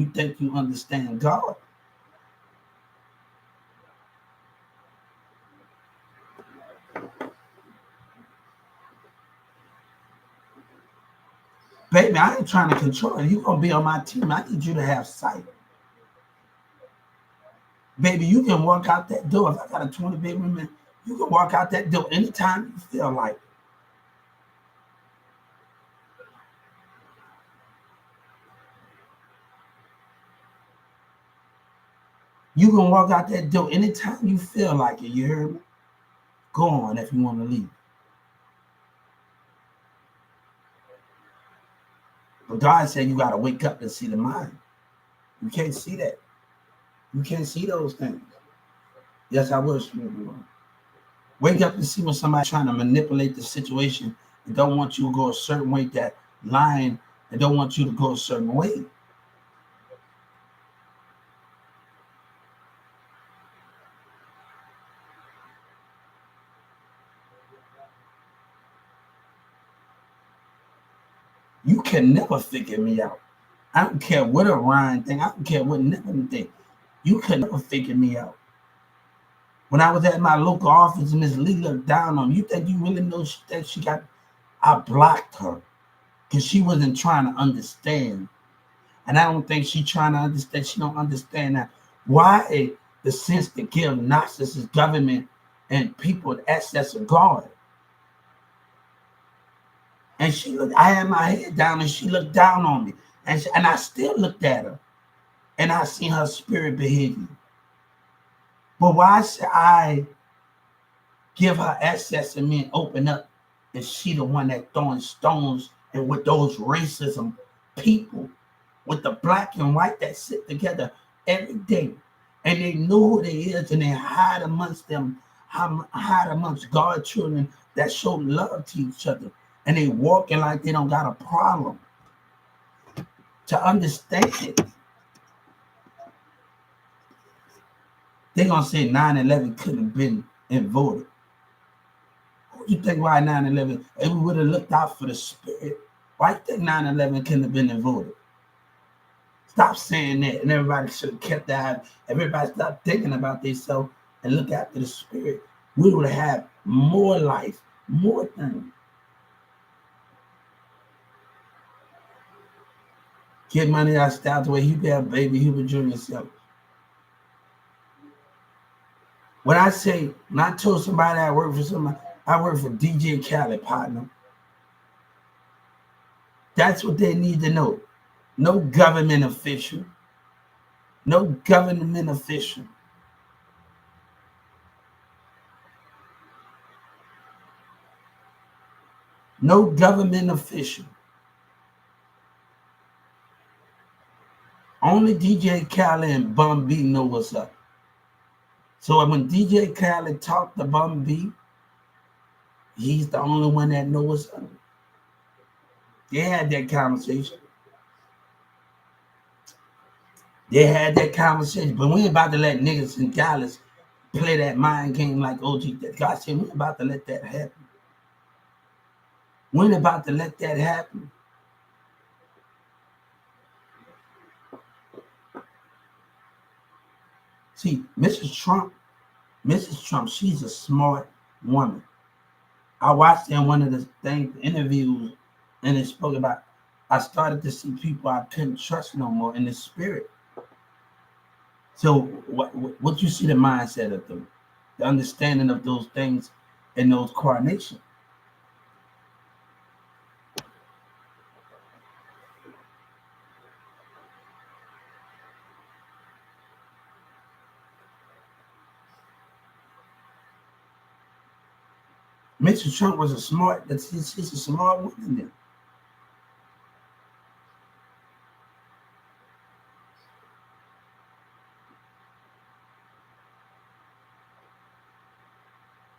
think you understand God. Baby, I ain't trying to control you. You're going to be on my team. I need you to have sight. Baby, you can walk out that door. If I got a 20-bedroom man, you can walk out that door anytime you feel like it. You can walk out that door anytime you feel like it. You heard me? Go on if you want to leave. But God said you got to wake up and see the mind. You can't see that. You can't see those things. Yes, I wish. Wake up and see when somebody's trying to manipulate the situation and don't want you to go a certain way, that lying and don't want you to go a certain way. You can never figure me out. I don't care what a Ryan thing. I don't care what nothing thing. You can never figure me out. When I was at my local office, Miss Lee looked down on me. You think you really know that she got? I blocked her because she wasn't trying to understand. And I don't think she's trying to understand. She don't understand that. Why the sense to give narcissist government and people access to God? And she looked, I had my head down and she looked down on me. And I still looked at her. And I seen her spirit behaving. But why should I give her access to me and open up? And she the one that throwing stones and with those racism people with the black and white that sit together every day, and they know who they is, and they hide amongst them, hide amongst God's children that show love to each other, and they walking like they don't got a problem. To understand it, they're gonna say 9/11 couldn't have been voted. Who do you think why 9/11? If we would have looked out for the spirit, why you think 9/11 couldn't have been voted? Stop saying that, and everybody should have kept that. Everybody stop thinking about themselves and look after the spirit. We would have more life, more things. Get money out of the way. You be a baby, you be doing yourself. When I told somebody I work for somebody, I work for DJ Khaled, partner. That's what they need to know. No government official. No government official. No government official. Only DJ Khaled and Bum B know what's up. So when DJ Khaled talked to Bum B, he's the only one that knows what's up. They had that conversation. But we ain't about to let niggas in Dallas play that mind game like OG. God said we ain't about to let that happen. We ain't about to let that happen. See, Mrs. Trump, she's a smart woman. I watched in one of the interviews, and it spoke about, I started to see people I couldn't trust no more in the spirit. So what you see the mindset of them, the understanding of those things and those coronations. Mr. Trump was she's a smart woman then.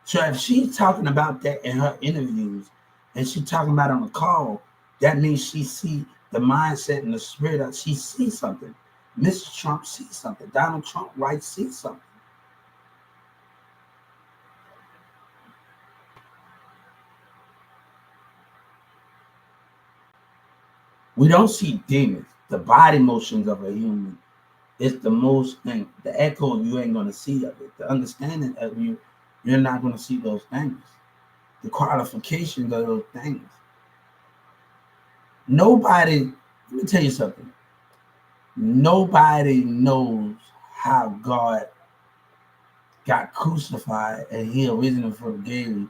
So if she's talking about that in her interviews and she's talking about it on the call, that means she see the mindset and the spirit of, she sees something. Mr. Trump sees something. Donald Trump sees something. We don't see demons. The body motions of a human is the most thing. The echo, you ain't going to see of it. The understanding of you, you're not going to see those things. The qualifications of those things. Nobody, let me tell you something. Nobody knows how God got crucified and he originally forgave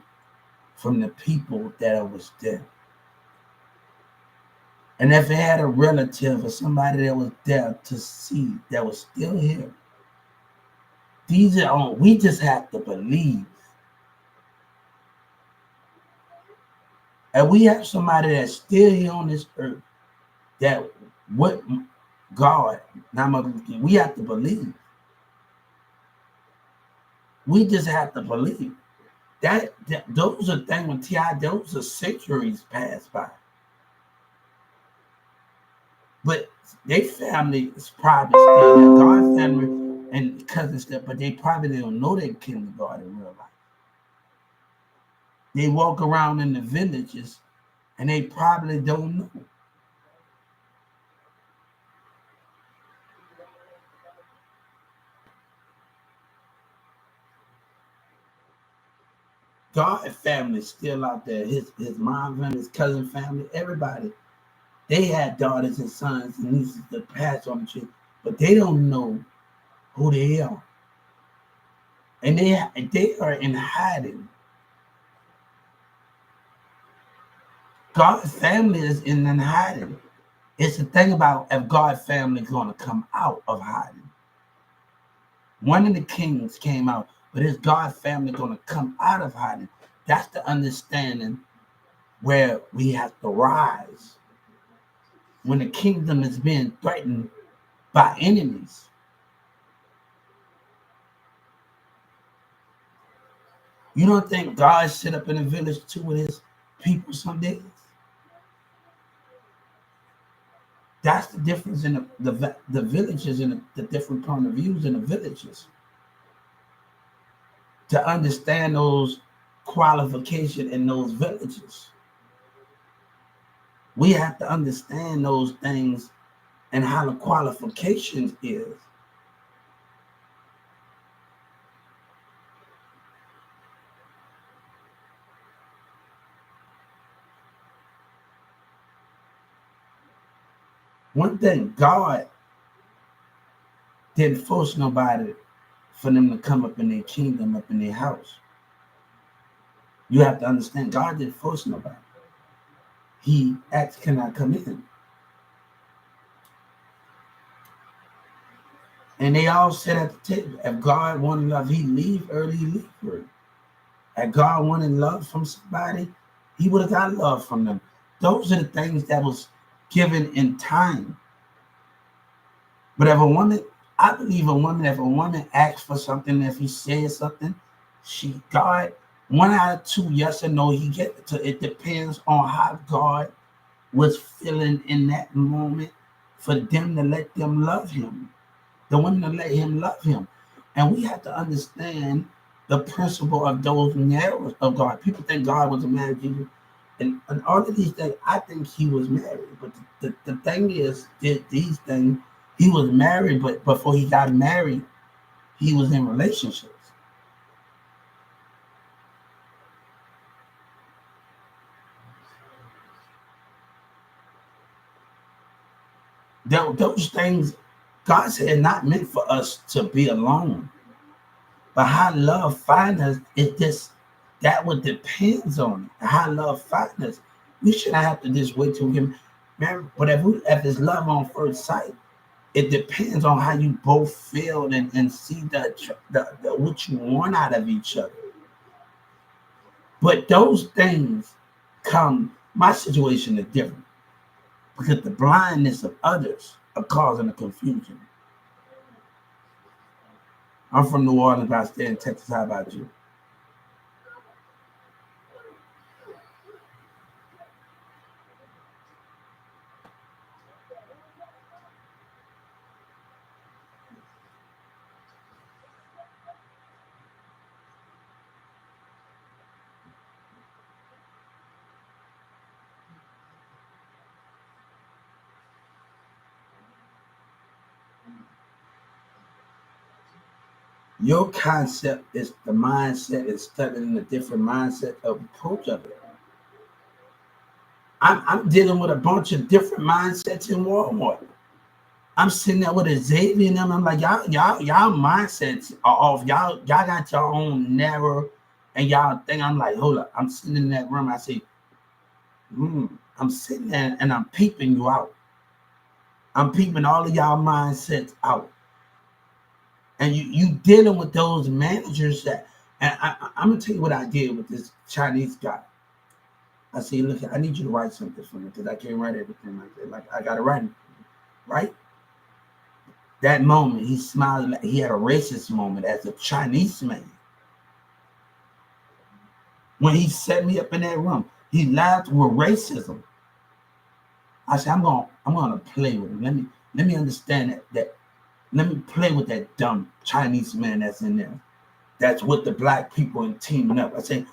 from the people that was there. And if it had a relative or somebody that was there to see that was still here, we just have to believe. And we have somebody that's still here on this earth that what God, we have to believe. We just have to believe. That those are things when T.I., those are centuries passed by. But their family is probably still there. God's family and cousins still, but they probably don't know they're killing God in real life. They walk around in the villages and they probably don't know. God's family is still out there. His mom family, his cousin family, everybody. They had daughters and sons and nieces to pass on the tree, but they don't know who they are. And they are in hiding. God's family is in hiding. It's the thing about if God's family is going to come out of hiding. One of the kings came out, but is God's family going to come out of hiding? That's the understanding where we have to rise. when the kingdom is being threatened by enemies. You don't think God sit up in a village too with his people some days? That's the difference in the villages and the different point of views in the villages. To understand those qualifications in those villages, we have to understand those things and how the qualifications is. One thing, God didn't force nobody for them to come up in their kingdom, up in their house. You have to understand, God didn't force nobody. He asked, can I come in? And they all sat at the table. If God wanted love, he leave early, he leave early. If God wanted love from somebody, he would have got love from them. Those are the things that was given in time. But if a woman, I believe if a woman asks for something, if he says something, God, 1 out of 2, yes or no, he get it. So it depends on how God was feeling in that moment for them to let them love him. The women to let him love him. And we have to understand the principle of those narrows of God. People think God was a married Jesus. And all of these things, I think he was married. But the thing is, these things, he was married, but before he got married, he was in relationships. Those things, God said, not meant for us to be alone. But how love finds us, that what depends on it. How love finds us. We shouldn't have to just wait till we get married. But if it's love on first sight, it depends on how you both feel and see the what you want out of each other. But those things come, my situation is different because the blindness of others are causing the confusion. I'm from New Orleans, but I stay in Texas. How about you? Your concept is the mindset is studying a different mindset of approach of it. I'm dealing with a bunch of different mindsets in Walmart. I'm sitting there with a Xavier and them. I'm like, y'all mindsets are off. Y'all got your own narrow and y'all think. I'm like, hold up. I'm sitting in that room. I say, I'm sitting there and I'm peeping you out. I'm peeping all of y'all mindsets out. And you dealing with those managers that, and I'm gonna tell you what I did with this Chinese guy. I said, look, I need you to write something for me because I can't write everything like that. Like I gotta write it, right? That moment, he smiled. Like he had a racist moment as a Chinese man. When he set me up in that room, he laughed with racism. I said, I'm gonna play with him. Let me understand that. Let me play with that dumb Chinese man that's in there. That's with the black people and teaming up. I said,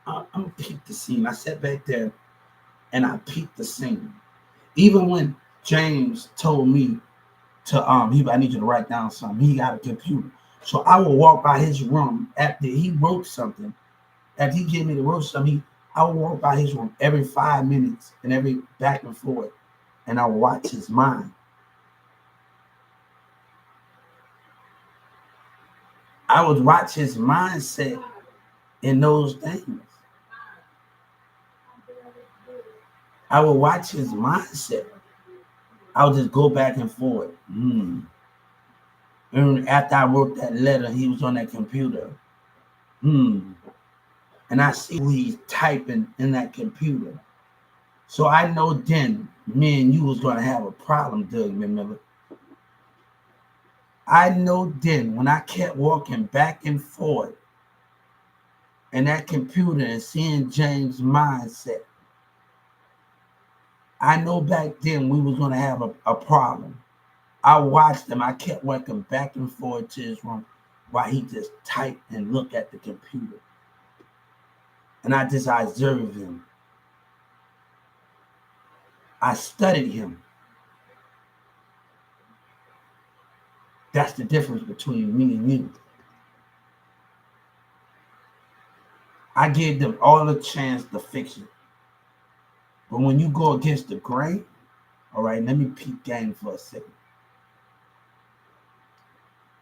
I'm gonna peep the scene. I sat back there and I peeped the scene. Even when James told me to I need you to write down something. He got a computer. So I would walk by his room after he wrote something. After he gave me to wrote something, I would walk by his room every 5 minutes and every back and forth, and I would watch his mind. I would watch his mindset in those things. I would watch his mindset. I would just go back and forth. And after I wrote that letter, he was on that computer. And I see who he's typing in that computer. So I know then me and you was going to have a problem, Doug Miller. I know then when I kept walking back and forth in that computer and seeing James' mindset, I know back then we was going to have a problem. I watched him. I kept walking back and forth to his room while he just typed and looked at the computer. And I just observed him. I studied him. That's the difference between me and you. I gave them all the chance to fix it. But when you go against the grain, all right, let me peek game for a second.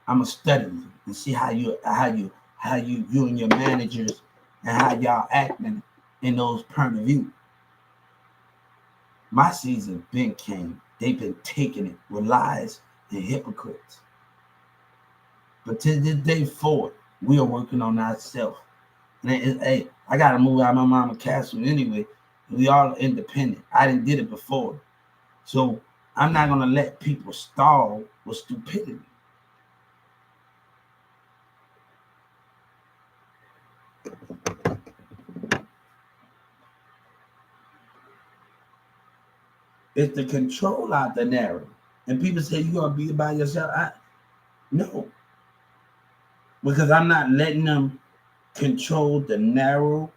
I'm gonna study you and see how you and your managers and how y'all acting in those point of view. My season been came. They've been taking it with lies and hypocrites. But to this day forward, we are working on ourselves. And hey, I gotta move out of my mama's castle anyway. We all independent. I didn't did it before. So I'm not gonna let people stall with stupidity. It's the control out the narrow. And people say you're gonna be by yourself. No. Because I'm not letting them control the narrow.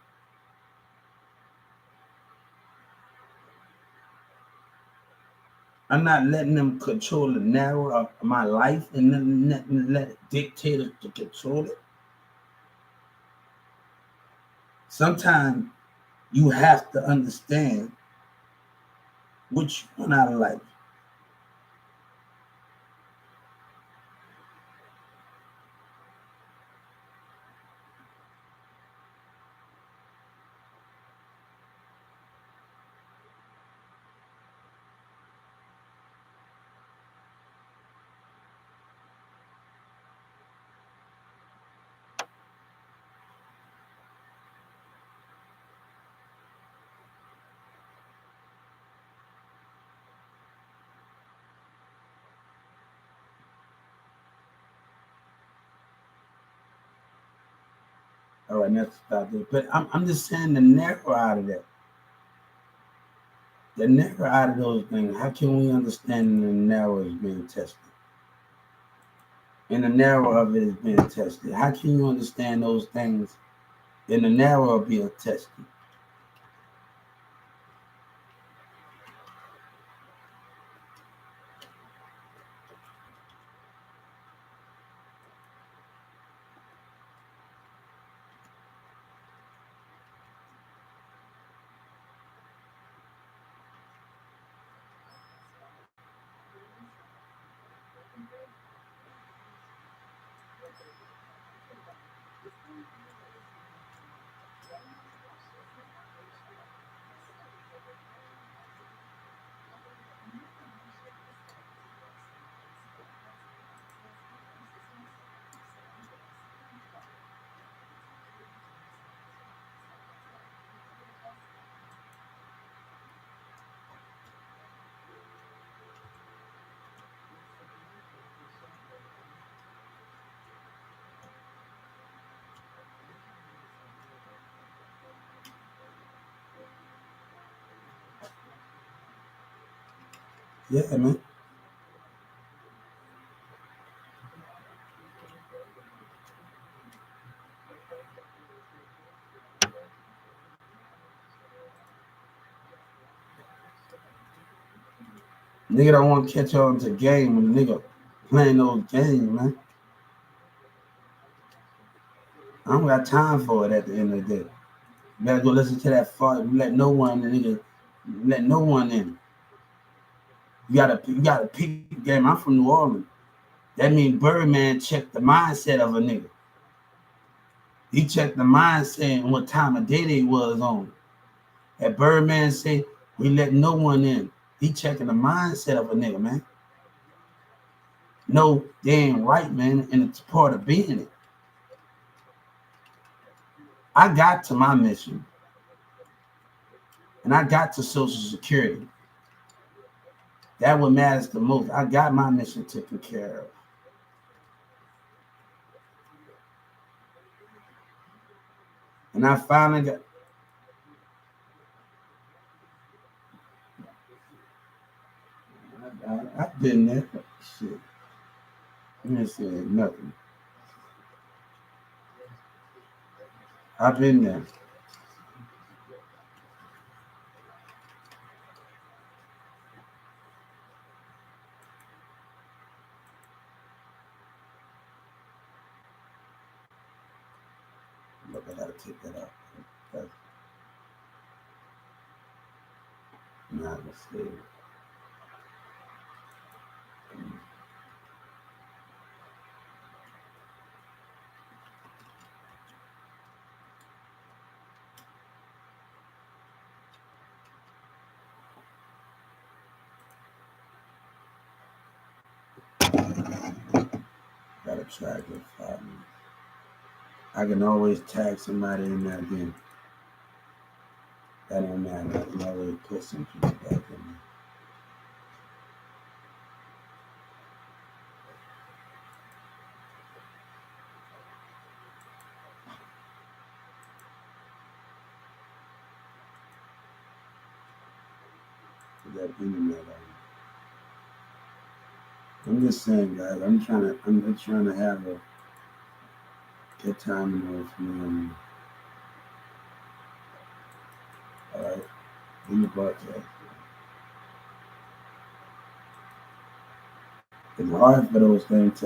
I'm not letting them control the narrow of my life and then let it dictate it to control it. Sometimes you have to understand which one out of life. All right, let's stop there. But I'm just saying the narrow out of that. The narrow out of those things, how can we understand the narrow is being tested? And the narrow of it is being tested. How can you understand those things in the narrow of being tested? Yeah, man. Nigga don't want to catch on to game when nigga playing those games, man. I don't got time for it at the end of the day. You gotta go listen to that part. Let no one in. Let no one in. You gotta pick the game. I'm from New Orleans. That means Birdman checked the mindset of a nigga. He checked the mindset and what time of day they was on. That Birdman said, we let no one in. He checking the mindset of a nigga, man. No, they ain't right, man, and it's part of being it. I got to my mission. And I got to Social Security. That what matters the most. I got my mission taken care of. And I finally got. I've been there. Shit. I ain't saying nothing. I've been there. Look, I gotta take that out. That's not a mistake. Gotta try to get 5 minutes. I can always tag somebody in there again. That don't matter. I can always put some people back in there. That internet on. I'm just saying, guys. I'm just trying to have a good time in with me. All right, in the broadcast. It's hard for those things to